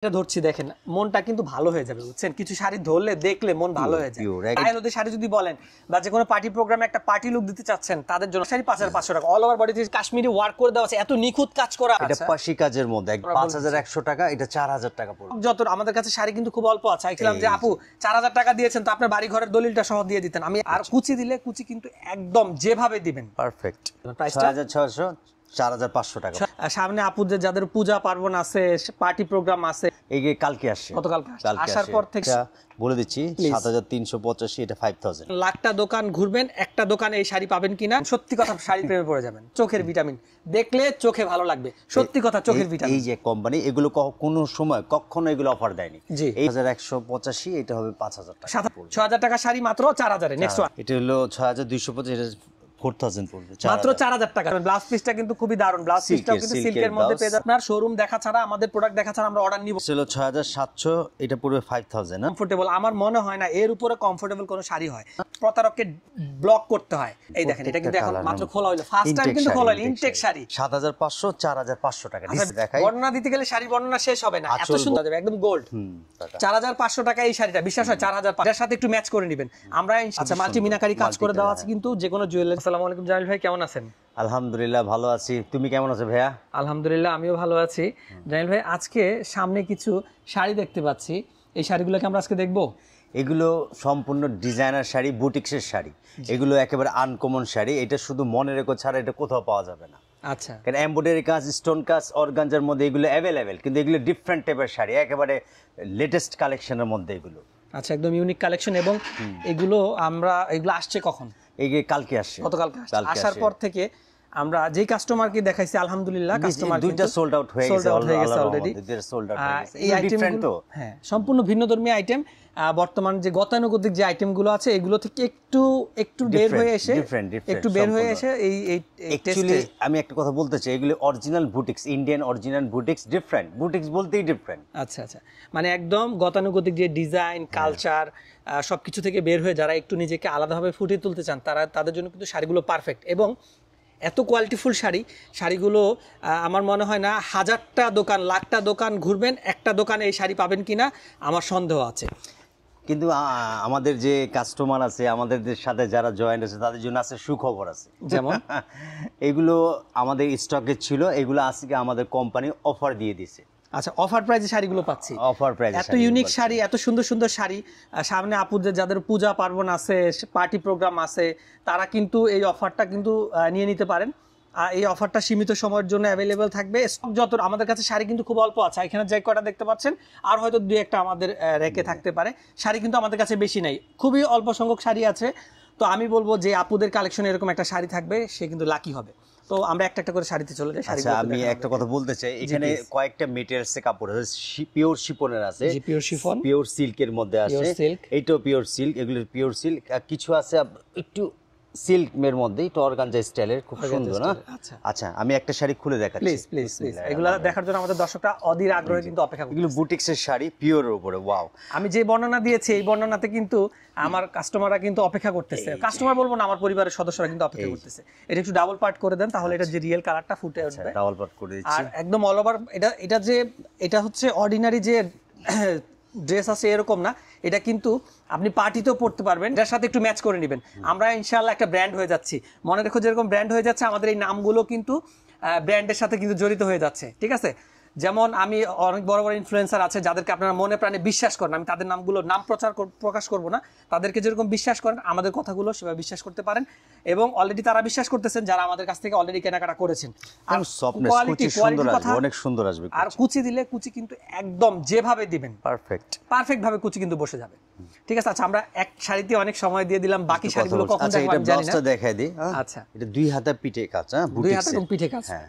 এটা ধরছি দেখেন মনটা কিন্তু ভালো হয়ে যাবে বুঝছেন কিছু শাড়ি ধরলে দেখলে মন ভালো হয়ে যায় আইনদের শাড়ি যদি বলেন বা যে কোনো পার্টি প্রোগ্রামে একটা পার্টি লুক দিতে চাচ্ছেন তাদের জন্য শাড়ি 5500 টাকা অল ওভার বডিতে কাশ্মীরি ওয়ার্ক করে দেওয়া আছে এত নিখুঁত কাজ করা এটা পাশি কাজের মধ্যে 5100 টাকা এটা 4000 টাকা পড়বে যত আমাদের কাছে শাড়ি কিন্তু খুব অল্প আছে আইছিলাম যে আপু 4000 টাকা দিয়েছেন তো আপনার বাড়ি ঘরের দলিলটা সহ দিয়ে দিতেন আমি আর কুচি দিলে কুচি কিন্তু একদম যেভাবে দিবেন পারফেক্ট প্রাইসটা 6600 4500 টাকা সামনে আপুদের যাদের পূজা পার্বণ আছে পার্টি প্রোগ্রাম আছে এই যে কালকে আসছে গতকালকে আসার পর থেকে বলে দিচ্ছি 7385 এটা 5000 লাখটা দোকান ঘুরবেন একটা দোকানে এই শাড়ি পাবেন কিনা সত্যি কথা শাড়ি প্রেমে পড়ে যাবেন চোখের ভিটামিন দেখলে চোখে ভালো লাগবে সত্যি কথা চোখের ভিটামিন এই যে কোম্পানি এগুলো কোনো সময় কখনো এগুলো অফার দেয়নি 8185 এটা হবে 5000 টাকা 6000 টাকা শাড়ি মাত্র 4000 এ নেক্সট ওয়ান এটা হলো 6225 এটা 4000 পড়বে মাত্র 4000 টাকা ব্লাউজ পিসটা কিন্তু খুবই দারুণ ব্লাউজ পিসটাও কিন্তু সিল্কের মধ্যে পেয়ে যাবেন আপনার শোরুম দেখা ছাড়া আমাদের প্রোডাক্ট দেখা ছাড়া আমরা অর্ডার নিব ছিল 6700 এটা পড়বে 5000 কমফোর্টেবল আমার মনে হয় না এর উপরে কমফোর্টেবল কোনো শাড়ি হয় প্রতারককে ব্লক করতে হয় এই দেখেন এটা কিন্তু এখন মাত্র খোলা হলো ফার্স্ট টাইম কিন্তু খোলা হলো ইনটেক শাড়ি 7500 4500 টাকা দিতে দেখাই বর্ণনা দিতে গেলে শাড়ি বর্ণনা শেষ হবে না এত সুন্দর যাবে একদম গোল্ড 4500 টাকা এই শাড়িটা বিশ্বাস হয় 4500 এর সাথে একটু ম্যাচ করে নেবেন আমরা আচ্ছা মাল্টি মিনাকারি কাজ করে দেওয়া আছে কিন্তু যে কোনো জুয়েলারি আসসালামু আলাইকুম জামিল ভাই কেমন আছেন আলহামদুলিল্লাহ ভালো আছি তুমি কেমন আছো ভাইয়া আলহামদুলিল্লাহ আমিও ভালো আছি জামিল ভাই আজকে সামনে কিছু শাড়ি দেখতে পাচ্ছি এই শাড়িগুলোকে আমরা আজকে দেখব এগুলো সম্পূর্ণ ডিজাইনার শাড়ি বুটিক্সের শাড়ি এগুলো একেবারে আনকমন শাড়ি এটা শুধু মনে রেখো ছাড়া এটা কোথাও পাওয়া যাবে না আচ্ছা কারণ এমব্রয়ডারি কাজ স্টোন কাজ অর্গানজার মধ্যে এগুলো অ্যাভেলেবেল কিন্তু এগুলো ডিফারেন্ট টাইপের শাড়ি একেবারে লেটেস্ট কালেকশনের মধ্যে এগুলো আচ্ছা একদম ইউনিক কালেকশন এবং এগুলো আসছে কখন এই যে কালকে আসছে গতকালকে আসার পর থেকে আমরা যেই কাস্টমারকে দেখাইছি আলহামদুলিল্লাহ কাস্টমার দুইটা সোল্ড আউট হয়ে গেছে অলরেডি এই আইটেমগুলো হ্যাঁ সম্পূর্ণ ভিন্নধর্মী আইটেম বর্তমান যে গতানুগতিক যে আইটেমগুলো আছে এগুলো থেকে একটু বের হয়ে এসে এই অ্যাকচুয়ালি আমি একটা কথা বলতে চাই এগুলো original boutiques Indian original boutiques different boutiques বলতেই ডিফারেন্ট আচ্ছা মানে একদম গতানুগতিক যে ডিজাইন কালচার সবকিছু থেকে বের হয়ে যারা একটু নিজেকে আলাদাভাবে ফুটিয়ে তুলতে চান তাদের জন্য কিন্তু শাড়িগুলো পারফেক্ট এবং এত কোয়ালিটিফুল শাড়িগুলো আমার মনে হয় না হাজারটা দোকান লাখটা দোকান ঘুরবেন একটা দোকানে এই শাড়ি পাবেন কিনা আমার সন্দেহ আছে কিন্তু আমাদের যে কাস্টমার আছে আমাদের সাথে যারা জয়েন্ট আছে তাদের জন্য আছে সুখবর আছে যেমন এগুলো আমাদের স্টকে ছিল এগুলো আজকে আমাদের কোম্পানি অফার দিয়ে দিছে আচ্ছা অফার প্রাইসে শাড়িগুলো পাচ্ছি অফার প্রাইসে এত ইউনিক শাড়ি এত সুন্দর সুন্দর শাড়ি সামনে আপুদের যাদের পূজা পার্বণ আছে পার্টি প্রোগ্রাম আছে তারা কিন্তু এই অফারটা কিন্তু নিয়ে নিতে পারেন এই অফারটা সীমিত সময়ের জন্য অ্যাভেলেবেল থাকবে স্টক যত আমাদের কাছে শাড়ি কিন্তু খুব অল্প আছে এখানে যে কয়টা দেখতে পাচ্ছেন আর হয়তো দুই একটা আমাদের রেখে থাকতে পারে শাড়ি কিন্তু আমাদের কাছে বেশি নাই খুবই অল্প সংখ্যক শাড়ি আছে তো আমি বলবো যে আপুদের কালেকশনে এরকম একটা শাড়ি থাকবে সে কিন্তু লাকি হবে তো আমরা একটা করে শাড়িতে চলে যাই আচ্ছা আমি একটা কথা বলতে চাই এখানে কয়েকটা মেটেরিয়ালস এর কাপড় আছে পিওর শিফনের আছে পিওর শিফন পিওর সিল্কের মধ্যে আছে এইটাও পিওর সিল্ক এগুলো পিওর সিল্ক আর কিছু আছে একটু সিল্ক এর মধ্যে একটু অর্গানজা স্টাইলের খুব সুন্দর না আচ্ছা আমি একটা শাড়ি খুলে দেখাচ্ছি প্লিজ এগুলো দেখার জন্য আমাদের দর্শকরা অধীর আগ্রহে কিন্তু অপেক্ষা করছে এগুলো বুটিক্সের শাড়ি পিওরের উপরে ওয়াও আমি যে বর্ণনা দিয়েছি এই বর্ণনাতে কিন্তু আমার কাস্টমাররা কিন্তু অপেক্ষা করতেছে কাস্টমার বলবো না আমার পরিবারের সদস্যরা কিন্তু অপেক্ষা করতেছে এটা একটু ডাবল পার্ট করে দেন তাহলে এটা যে রিয়েল কালারটা ফুটে উঠবে ডাবল পার্ট করে দিচ্ছি আর একদম অল ওভার এটা হচ্ছে অর্ডিনারি যে ড্রেস আছে এরকম না এটা কিন্তু আপনি পার্টিতেও পড়তে পারবেন এটার সাথে একটু ম্যাচ করে নেবেন আমরা ইনশাআল্লাহ একটা ব্র্যান্ড হয়ে যাচ্ছি মনে রেখো যেরকম ব্র্যান্ড হয়ে যাচ্ছে আমাদের এই নামগুলো কিন্তু ব্র্যান্ডের সাথে কিন্তু জড়িত হয়ে যাচ্ছে ঠিক আছে যেমন আমি অনেক বড় বড় ইনফ্লুয়েন্সার আছে যাদেরকে আপনারা মনে প্রাণে বিশ্বাস করেন আমি তাদের নামগুলো নাম প্রকাশ করব না তাদেরকে যেরকম বিশ্বাস করেন আমাদের কথাগুলো সেভাবে বিশ্বাস করতে পারেন এবং অলরেডি তারা বিশ্বাস করতেছেন যারা আমাদের কাছ থেকে অলরেডি কেনাকাটা করেছেন আর কোয়ালিটি অনেক সুন্দর আসবে আর কুচি দিলে কুচি কিন্তু একদম যেভাবে দিবেন পারফেক্ট ভাবে কুচি কিন্তু বসে যাবে ঠিক আছে আচ্ছা আমরা এক শাড়িতে অনেক সময় দিয়ে দিলাম বাকি শাড়িগুলো কখন দেখাবো আমি জানি না দেখাই দিই আচ্ছা এটা দুই হাতে পিঠে কাজ দুই হাতে এবং পিঠে কাজ হ্যাঁ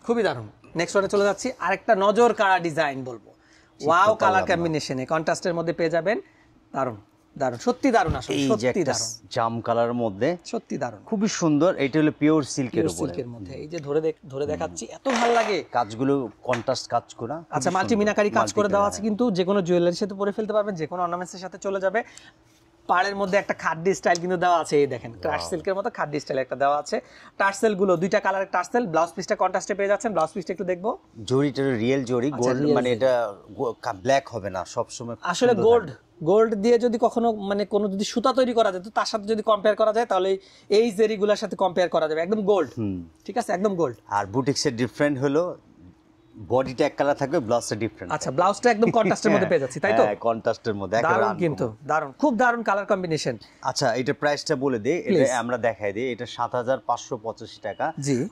খুবই দারুণ নেক্সট ওয়ানে চলে যাচ্ছি আরেকটা নজর কাড়া ডিজাইন বলবো ওয়াও কালার কম্বিনেশনে কন্ট্রাস্টের মধ্যে পেয়ে যাবেন দারুণ সত্যি দারুণ আসলে সত্যি দারুণ জাম কালারের মধ্যে সত্যি দারুণ খুবই সুন্দর এটা হলো পিওর সিল্কের উপরে সিল্কের মধ্যে এই যে ধরে দেখাচ্ছি এত ভালো লাগে কাজগুলো কন্ট্রাস্ট কাজ করা আচ্ছা মাল্টি মিনাকারি কাজ করে দেওয়া আছে কিন্তু যে কোনো জুয়েলারির সাথে পরে ফেলতে পারবেন যে কোনো অর্নামেন্টসের সাথে চলে যাবে পাড়ের মধ্যে একটা খাড্ডি স্টাইল কিন্তু দেওয়া আছে, এই দেখেন ক্রাশ সিল্কের মতো খাড্ডি স্টাইল একটা দেওয়া আছে। টার্সেল গুলো দুইটা কালারের টার্সেল, ব্লাউজ পিসটা কন্ট্রাস্টে পেয়ে যাচ্ছেন। ব্লাউজ পিসটা একটু দেখবো, জরিটা রিয়েল জরি, গোল্ড মানে এটা ব্ল্যাক হবে না সব সময়। আসলে গোল্ড দিয়ে যদি কখনো মানে কোনো যদি সুতা তৈরি করা যায় তো তার সাথে যদি কম্পেয়ার করা যায় তাহলে এই জেরিগুলোর সাথে কম্পেয়ার করা যাবে, একদম গোল্ড। ঠিক আছে, একদম গোল্ড। আর বুটিক্সের ডিফারেন্ট হলো বডিটা এক কালার থাকবে, ব্লাউজটা ডিফারেন্ট। আচ্ছা, ব্লাউজটা একদম কন্ট্রাস্টের মধ্যে পেয়ে যাচ্ছি, তাই তো? হ্যাঁ, কন্ট্রাস্টের মধ্যে দারুণ, কিন্তু দারুণ, খুব দারুণ কালার কম্বিনেশন। আচ্ছা, এটা প্রাইসটা বলে দেই, এটা আমরা দেখাই দিই। এটা ৭৫৮৫ টাকা।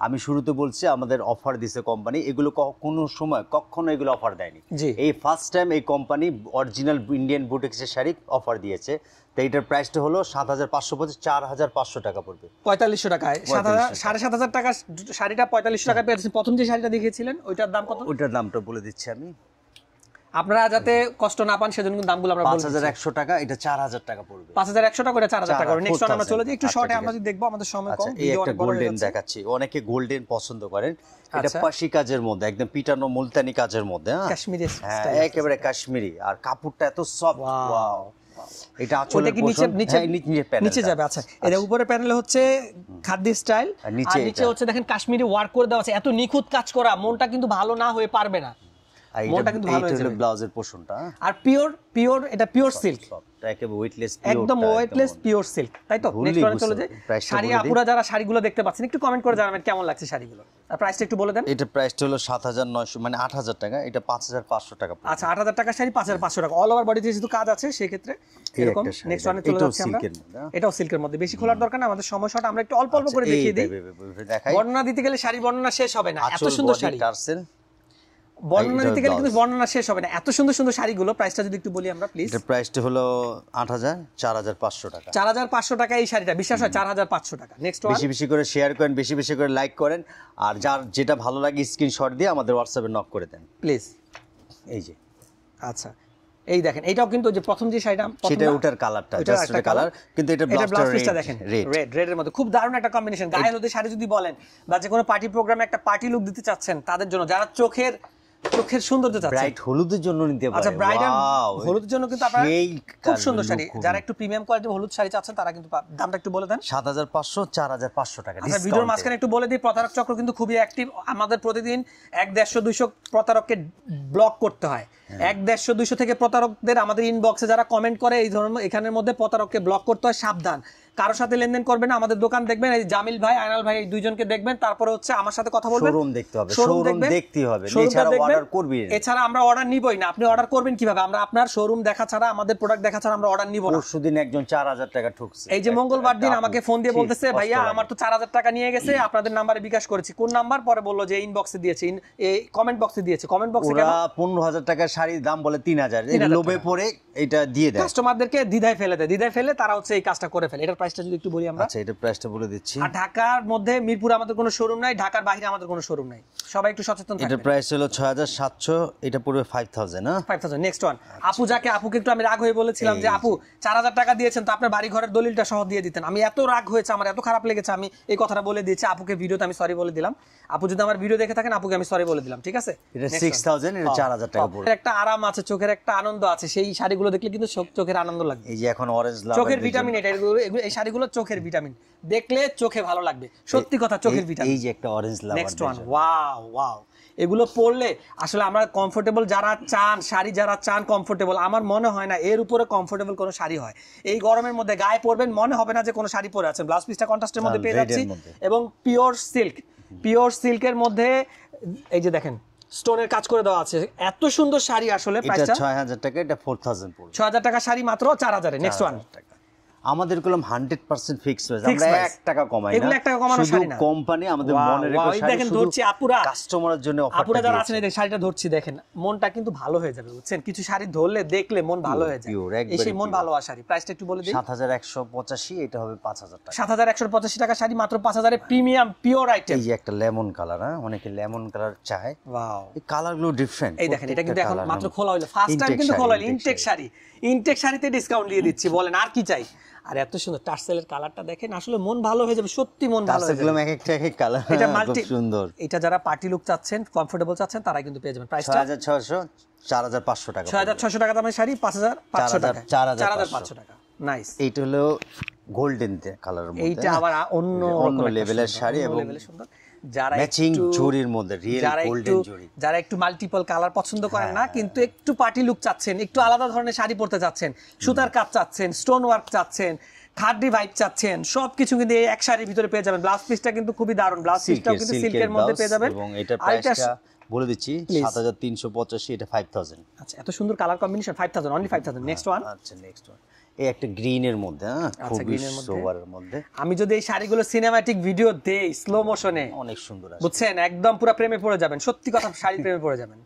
আমি শুরুতে বলছি আমাদের অফার দিছে কোম্পানি, এগুলো কোনো সময় কখনো এগুলো অফার দেয়নি। এই ফার্স্ট টাইম এই কোম্পানি অরিজিনাল ইন্ডিয়ান বুটিক্সের শাড়ি অফার দিয়েছে। তো এটার প্রাইসটা হলো ৭৫৫০, ৪৫০০ টাকা পড়বে। ৪৫০০ টাকায় ৭,৫০০ টাকা শাড়িটা ৪৫০০ টাকায় পেয়েছেন। প্রথম যে শাড়িটা দেখিয়েছিলেন ওইটার দাম কত? ওইটার দামটা বলে দিচ্ছি আমি, আপনারা যাতে কষ্ট না পান সেজন্য কিন্তু দামগুলো আমরা বলে দিচ্ছি। ৫১০০ টাকা, এটা ৪০০০ টাকা পড়বে। ৫১০০ টাকা, এটা ৪০০০ টাকা। নেক্সট ওয়ান আমরা চলে যাই, একটু শর্টে আমরা যদি দেখবো, আমাদের সময় কম। এই একটা গোল্ডেন দেখাচ্ছি, অনেকে গোল্ডেন পছন্দ করেন। এটা পাশি কাজের মধ্যে, একদম পিটানো মুলতানি কাজের মধ্যে, কাশ্মীরি স্টাইল, একেবারে কাশ্মীরি। আর কাপড়টা এত সফট, ওয়াও। এটা আসলে নিচে যাবে। আচ্ছা, এর উপরে প্যানেলে হচ্ছে খাদ্দি স্টাইল, আর নিচে হচ্ছে দেখেন কাশ্মীরি ওয়ার্ক করে দেওয়া আছে। এত নিখুঁত কাজ করা, মনটা কিন্তু ভালো না হয়ে পারবে না। মনটা কিন্তু ভালো হয়ে যাবে। ব্লাউজের পোরশনটা আর পিওর, এটা পিওর সিল্ক, একেবারে ওয়েটলেস, একদম ওয়েটলেস পিওর সিল্ক, তাই তো? নেক্সট ওয়ান চলে যাই। শাড়ি আপুরা যারা শাড়িগুলো দেখতে পাচ্ছেন একটু কমেন্ট করে জানাবেন কেমন লাগছে শাড়িগুলো। আর প্রাইসটা একটু বলে দেন। এটা প্রাইসটা হলো ৭৯০০, মানে ৮০০০ টাকা। এটা ৫৫০০ টাকা। আচ্ছা, ৮০০০ টাকা শাড়ি ৫৫০০ টাকা। অল ওভার বডিতে যেহেতু কাজ আছে সেই ক্ষেত্রে এরকম। নেক্সট ওয়ানে চলে যাচ্ছি আমরা। এটাও সিল্কের মধ্যে, বেশি খোলার দরকার না, আমাদের সময় শর্ট, আমরা একটু অল্প অল্প করে দেখিয়ে দিই। বর্ণনা দিতে গেলে শাড়ি বর্ণনা শেষ হবে না, এত সুন্দর শাড়ি। বর্ণনা দিতে গেলে কিন্তু বর্ণনা শেষ হবে না, এত সুন্দর সুন্দর শাড়িগুলো। প্রাইসটা যদি একটু বলি আমরা প্লিজ। এর প্রাইসটা হলো ৮০০০, ৪৫০০ টাকা। ৪৫০০ টাকা এই শাড়িটা, বিশ্বাস হয়? ৪৫০০ টাকা। Next one. বেশি বেশি করে শেয়ার করেন, বেশি বেশি করে লাইক করেন, আর যার যেটা ভালো লাগে স্ক্রিনশট দিয়ে আমাদের হোয়াটসঅ্যাপে নক করে দেন প্লিজ। এই যে, আচ্ছা, এই দেখেন, এটাও কিন্তু যে প্রথম যে শাড়িটা, সেটা ওটার কালারটা জাস্ট একটা কালার, কিন্তু এটা ব্লাউজ পিসটা দেখেন রেডের মধ্যে, খুব দারুণ একটা কম্বিনেশন। গায়ে হলুদের শাড়ি যদি বলেন বা যে কোনো পার্টি প্রোগ্রামে একটা পার্টি লুক দিতে চাচ্ছেন তাদের জন্য, যারা চোখের সৌন্দর্য চাচ্ছেন, ব্রাইট হলুদের জন্য নিতে পারেন। আচ্ছা, ব্রাইট হলুদের জন্য কিন্তু আপনারা খুব সুন্দর শাড়ি, যারা একটু প্রিমিয়াম কোয়ালিটির হলুদ শাড়ি চাচ্ছেন তারা কিন্তু, দামটা একটু বলে দেন। ৭৫০০, ৪৫০০ টাকা। আচ্ছা, ভিডিওর মাঝখানে একটু বলে দিই, প্রতারক চক্র কিন্তু খুবই অ্যাক্টিভ। আমাদের প্রতিদিন ১৫০-২০০ প্রতারককে ব্লক করতে হয়। ১৫০-২০০ থেকে প্রতারকদের আমাদের ইনবক্সে যারা কমেন্ট করে এই ধরনের, এখানের মধ্যে প্রতারককে ব্লক করতে হয়। সাবধান, কারোর সাথে লেনদেন করবেন না। আমাদের দোকান দেখবেন, এই জামিল ভাই, আয়নাল ভাই, এই দুইজনকে দেখবেন, তারপরে হচ্ছে আমার সাথে কথা বলবেন। শোরুম দেখতে হবে, শোরুম দেখতে হবে, এছাড়া অর্ডার করবেন। এছাড়া আমরা অর্ডার নিবই না। আপনি অর্ডার করবেন কিভাবে? আমরা আপনার শোরুম দেখা ছাড়া, আমাদের প্রোডাক্ট দেখা ছাড়া আমরা অর্ডার নিব না। পরশুদিন একজন ৪০০০ টাকা ঠকছে। এই যে মঙ্গলবার দিন আমাকে ফোন দিয়ে বলতেছে, ভাইয়া আমার তো ৪০০০ টাকা নিয়ে গেছে, আপনাদের নাম্বারে বিকাশ করেছি। কোন নাম্বার? পরে বললো যে ইনবক্সে দিয়েছে, এই কমেন্ট বক্সে দিয়েছে। কমেন্ট বক্সে কেন? ১৫০০০ টাকার শাড়ির দাম বলে ৩০০০, লোভে পড়ে এটা দিয়ে দেয়। কাস্টমারদেরকে দ্বিধায় ফেলে দেয়, দ্বিধায় ফেলে তারা হচ্ছে এই কাজটা করে ফেলে। এটার প্রাইসটা যদি একটু বলি আমরা। আচ্ছা, এটা প্রাইসটা বলে দিচ্ছি। আর ঢাকার মধ্যে মিরপুরে আমাদের কোনো শোরুম নাই, ঢাকার বাইরে আমাদের কোনো শোরুম নাই, সবাই একটু সচেতন থাকবেন। এটা প্রাইস হলো ৬৭০০, এটা পড়বে ৫০০০ না? ৫০০০। Next one. আপুকে একটু আমি রাগ হয়ে বলেছিলাম যে আপু ৪০০০ টাকা দিয়েছেন তো আপনার বাড়ি ঘরের দলিলটা সহ দিয়ে দিতেন। আমি এত রাগ হয়েছে, আমার এত খারাপ লেগেছে, আমি এই কথাটা বলে দিয়েছি আপুকে, ভিডিওতে আমি সরি বলে দিলাম। আপু যদি আমার ভিডিও দেখে থাকেন, আপুকে আমি সরি বলে দিলাম, ঠিক আছে? এটা ৬০০০, এটা ৪০০০ টাকা পড়বে। একটা আরাম আছে, চোখের একটা আনন্দ আছে, সেই শাড়িগুলো দেখলে কিন্তু চোখের আনন্দ লাগবে। এই যে এখন অরেঞ্জ লাভ, চোখের ভিটামিন, এটা এই শাড়িগুলো চোখের ভিটামিন, দেখলে চোখে ভালো লাগবে, সত্যি কথা, চোখের ভিটামিন। এই যে একটা orange love. Next one. Wow, এগুলো পরলে আসলে আমরা কমফোর্টেবল, যারা চান শাড়ি, যারা চান কমফোর্টেবল, আমার মনে হয় না এর উপরে কমফোর্টেবল কোনো শাড়ি হয়। এই গরমের মধ্যে গায়ে পরবেন, মনে হবে না যে কোনো শাড়ি পরে আছেন। ব্লাউজ পিসটা কন্ট্রাস্টের মধ্যে পেয়ে যাচ্ছি, এবং পিওর সিল্কের মধ্যে এই যে দেখেন স্টোনের কাজ করে দেওয়া আছে। এত সুন্দর শাড়ি, আসলে প্রাইসটা ৬০০০ টাকা, এটা ৪০০০ পড়বে। ৬০০০ টাকা শাড়ি মাত্র ৪০০০। Next one. আমাদের কলম 100% ফিক্স প্রাইস, আমরা 1 টাকা কমাই না। এগুলো 1 টাকা কমানো শাড়ি না, কোম্পানি আমাদের মনে রেখে শাড়ি দেখেন ধরছি আপুরা, কাস্টমারের জন্য অফার। আপুরা যারা আছেন, এই শাড়িটা ধরছি দেখেন, মনটা কিন্তু ভালো হয়ে যাবে, বুঝছেন? কিছু শাড়ি ধরলে দেখলে মন ভালো হয়ে যায়, এই সেই মন ভালো হওয়া শাড়ি। প্রাইসটা একটু বলে দিই। ৭১৮৫, এটা হবে ৫০০০ টাকা। ৭১৮৫ টাকা শাড়ি মাত্র ৫০০০ এ, প্রিমিয়াম পিওর আইটেম। এই যে একটা লেমন কালার, হ্যাঁ, অনেকে লেমন কালার চায়। ওয়াও, এই কালারগুলো ডিফারেন্ট। এই দেখেন, এটা কিন্তু এখন মাত্র খোলা হলো, ফার্স্ট টাইম কিন্তু খোলা হলো। ইনটেক শাড়িতে ডিসকাউন্ট দিয়ে দিচ্ছি, বলেন আর কি চাই? আর এত সুন্দর টার্সেলের কালারটা দেখেন, আসলে মন ভালো হয়ে যাবে, সত্যি মন ভালো হয়ে যাবে। এক কালার, এটা খুব সুন্দর। এটা যারা পার্টি লুক চাচ্ছেন, কমফোর্টেবল চাচ্ছেন, তারা কিন্তু পেয়ে যাবেন। প্রাইসটা ৬৬০০, ৪৫০০ টাকা। ৬৬০০ টাকা দামের শাড়ি ৫৫০০ টাকা, ৪৫০০ টাকা। নাইস। এইটা হলো গোল্ডেন কালারের মধ্যে, এইটা আবার অন্য লেভেলের শাড়ি এবং যারা ম্যাচিং জরির মধ্যে রিয়েল গোল্ডেন জরি, যারা একটু মাল্টিপল কালার পছন্দ করেন না কিন্তু একটু পার্টি লুক চাচ্ছেন, একটু আলাদা ধরনের শাড়ি পরতে চাচ্ছেন, সুতার কাজ চাচ্ছেন, স্টোন ওয়ার্ক চাচ্ছেন, খাড্ডি ভাইব চাচ্ছেন, সবকিছু কিন্তু এই এক শাড়ির ভিতরে পেয়ে যাবেন। ব্লাউজ পিসটা কিন্তু খুবই দারুণ, ব্লাউজ পিসটাও কিন্তু সিল্কের মধ্যে পেয়ে যাবেন। এবং এটা প্রাইসটা বলে দিচ্ছি 7385, এটা 5000। আচ্ছা, এত সুন্দর colour combination, 5000, only 5000। Next one. আচ্ছা, নেক্সট ওয়ান এই একটা গ্রিনের মধ্যে, খুবই সোবারের মধ্যে। আমি যদি এই শাড়িগুলো সিনেম্যাটিক ভিডিও দেই স্লো মোশনে, অনেক সুন্দর আছে, বুঝছেন, একদম পুরো প্রেমে পড়ে যাবেন, সত্যি কথা শাড়ি প্রেমে পড়ে যাবেন।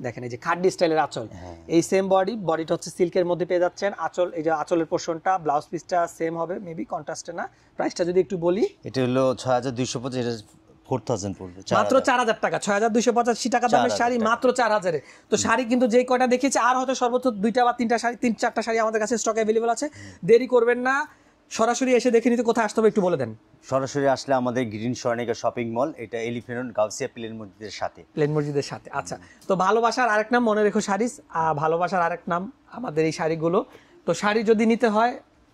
দেখেন এই যে খাড্ডি স্টাইলের আঁচল, এই সেম বডিটা হচ্ছে সিল্কের মধ্যে পেয়ে যাচ্ছেন। আঁচল, এই যে আঁচলের পোরশনটা, ব্লাউজ পিসটা সেম হবে, মেবি কন্ট্রাস্টে না। প্রাইসটা যদি একটু বলি, এটা হলো 6250, এটা 4000 পড়বে, মাত্র 4000 টাকা। 6285 টাকা দামের শাড়ি মাত্র 4000 এ। তো শাড়ি কিন্তু যেই কয়টা দেখেছি, আর হয়তো সর্বোচ্চ 2টা বা 3টা শাড়ি, 3-4টা শাড়ি আমাদের কাছে স্টক অ্যাভেলেবল আছে। দেরি করবেন না, সরাসরি এসে দেখে নিতে। কোথায় আসতে হবে একটু বলে দেন। সরাসরি আসলে আমাদের গ্রিন স্বর্ণিকা শপিং মল, এটা এলিফ্যান্ট গাউসিয়া প্লেন মসজিদের সাথে, প্লেন মসজিদের সাথে। আচ্ছা, তো ভালোবাসার আরেক নাম মনে রেখো শাড়িস, ভালোবাসার আরেক নাম আমাদের এই শাড়িগুলো। তো শাড়ি যদি নিতে হয়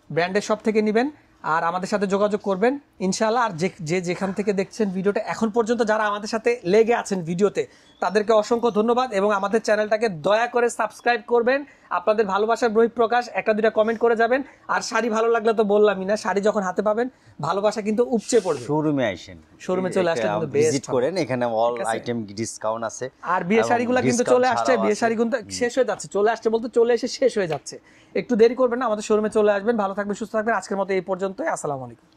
ব্র্যান্ডের শপ থেকে নেবেন, আর আমাদের সাথে যোগাযোগ করবেন ইনশাআল্লাহ। আর যে যেখান থেকে দেখছেন ভিডিওটা, এখন পর্যন্ত যারা আমাদের সাথে লেগে আছেন ভিডিওতে, তাদেরকে অসংখ্য ধন্যবাদ। এবং আমাদের চ্যানেলটাকে দয়া করে সাবস্ক্রাইব করবেন। আপনাদের ভালোবাসার বহিঃপ্রকাশ, 1-2টা কমেন্ট করে যাবেন। আর শাড়ি ভালো লাগলে তো বললামই না, শাড়ি যখন হাতে পাবেন ভালোবাসা কিন্তু উপচে পড়বে। শোরুমে আসেন, শোরুমে চলে আসলে কিন্তু ভিজিট করেন, এখানে অল আইটেম ডিসকাউন্ট আছে। আর বিয়ে শাড়িগুলো কিন্তু চলে আসছে, বিয়ে শাড়ি কিন্তু শেষ হয়ে যাচ্ছে, চলে আসছে বলতে চলে এসে শেষ হয়ে যাচ্ছে। একটু দেরি করবেন না, আমাদের শোরুমে চলে আসবেন। ভালো থাকবেন, সুস্থ থাকবেন। আজকের মতো এই পর্যন্তই। আসসালামু আলাইকুম।